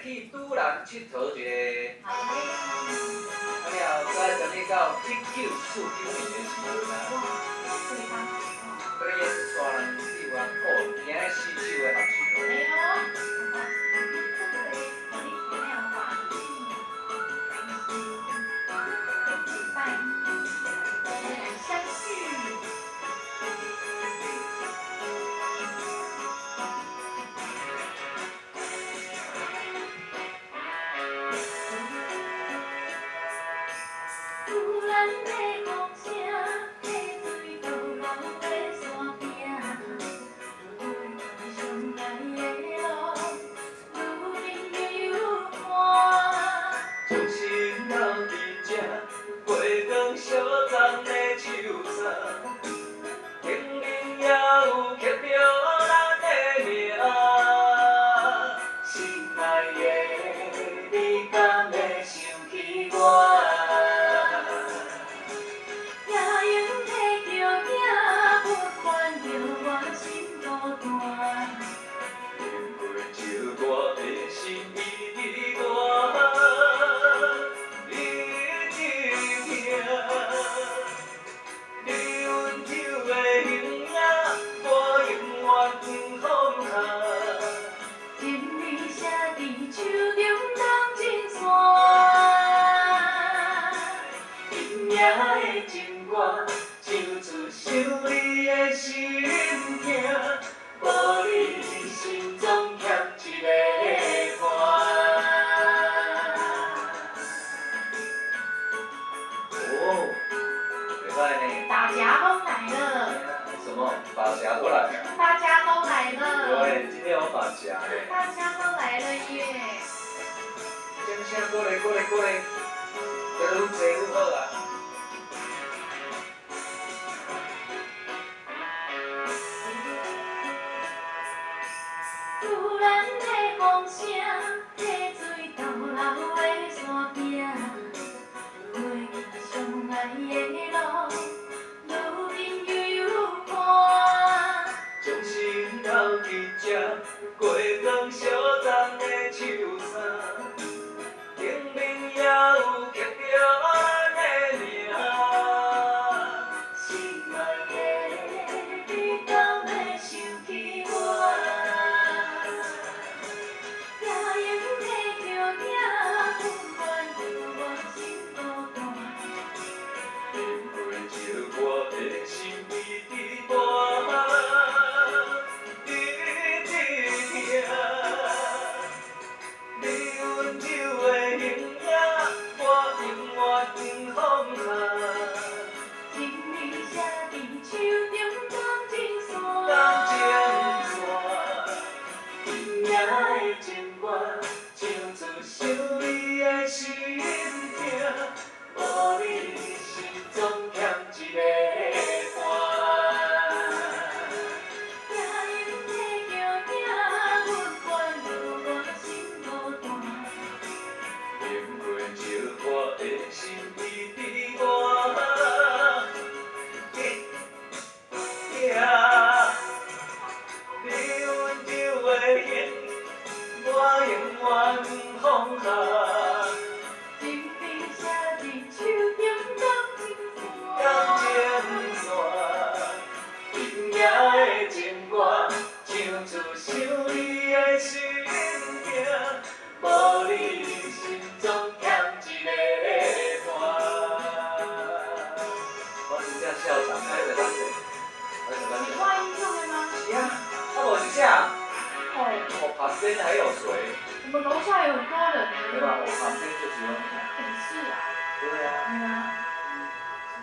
去拄人佚佗一个。好嘞。啊了，再等你到1949年的时阵啊，对方。这个也是刷人对我古今的四首的合唱。没有。相聚。突然的风声，溪水倒流的山顶，上来的路，愈面愈宽。从心到伫这，月光小站的树梢，顶面也有刻着咱的名。心爱的，你敢会想起我？情歌唱出想你的心痛，无你心总欠一个伴。哦，袂歹呢。大家都来了。什么？发夹过来？大家都来了。对，今天有发夹嘞。大家都来了耶。掌声过来，过来，过来，越愈多愈好啊！突然的风声，溪水倒流的山顶，月上来的路，愈面愈宽。从心到伫这，月光小站的树梢，顶面也有刻着咱的名。心爱的，你敢会想起我？情歌唱出想你的心痛，无你心总欠一个伴。夜莺在叫名，阮伴着我心孤单。饮过酒，我的心依伫我。你温柔的眼，我永远放下。身边写伫手中感情线，今夜的情歌唱出想你的心痛，无你心总欠一个伴。我真正笑场，爱在咱这，爱在咱这。画音用的吗？是啊，啊无是啥？哦，我旁边还有谁？我们楼下有很多人呢。对吧？我旁边就是有你。也是啊。对啊。对啊。